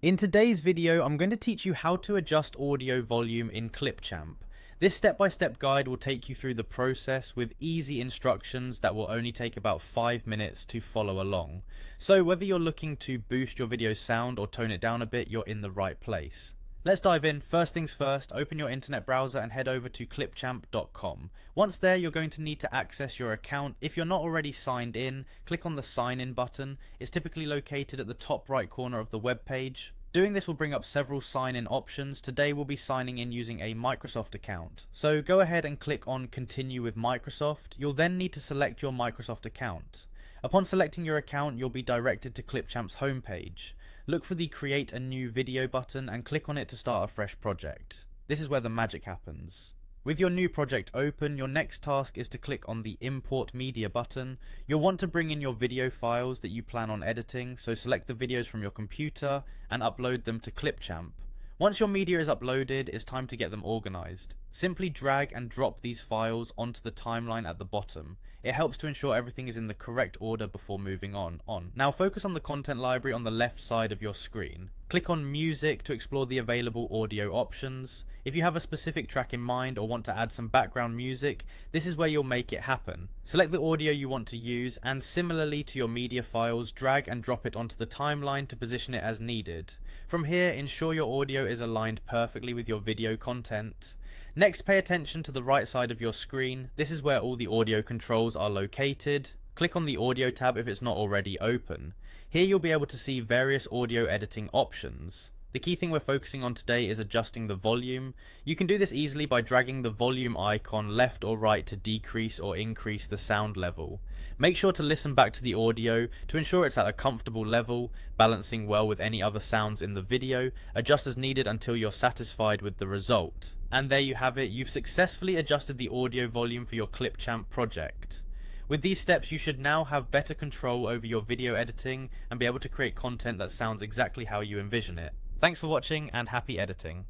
In today's video, I'm going to teach you how to adjust audio volume in Clipchamp. This step-by-step guide will take you through the process with easy instructions that will only take about 5 minutes to follow along. So whether you're looking to boost your video sound or tone it down a bit, you're in the right place. Let's dive in. First things first, open your internet browser and head over to clipchamp.com. Once there, you're going to need to access your account. If you're not already signed in, click on the sign in button. It's typically located at the top right corner of the web page. Doing this will bring up several sign-in options. Today we'll be signing in using a Microsoft account. So go ahead and click on Continue with Microsoft. You'll then need to select your Microsoft account. Upon selecting your account, you'll be directed to Clipchamp's homepage. Look for the Create a New Video button and click on it to start a fresh project. This is where the magic happens. With your new project open, your next task is to click on the Import Media button. You'll want to bring in your video files that you plan on editing, so select the videos from your computer and upload them to Clipchamp. Once your media is uploaded, it's time to get them organized. Simply drag and drop these files onto the timeline at the bottom. It helps to ensure everything is in the correct order before moving on. Now focus on the content library on the left side of your screen. Click on Music to explore the available audio options. If you have a specific track in mind or want to add some background music, this is where you'll make it happen. Select the audio you want to use and similarly to your media files, drag and drop it onto the timeline to position it as needed. From here, ensure your audio is aligned perfectly with your video content. Next, pay attention to the right side of your screen. This is where all the audio controls are located. Click on the Audio tab if it's not already open. Here you'll be able to see various audio editing options. The key thing we're focusing on today is adjusting the volume. You can do this easily by dragging the volume icon left or right to decrease or increase the sound level. Make sure to listen back to the audio to ensure it's at a comfortable level, balancing well with any other sounds in the video. Adjust as needed until you're satisfied with the result. And there you have it, you've successfully adjusted the audio volume for your Clipchamp project. With these steps, you should now have better control over your video editing and be able to create content that sounds exactly how you envision it. Thanks for watching and happy editing.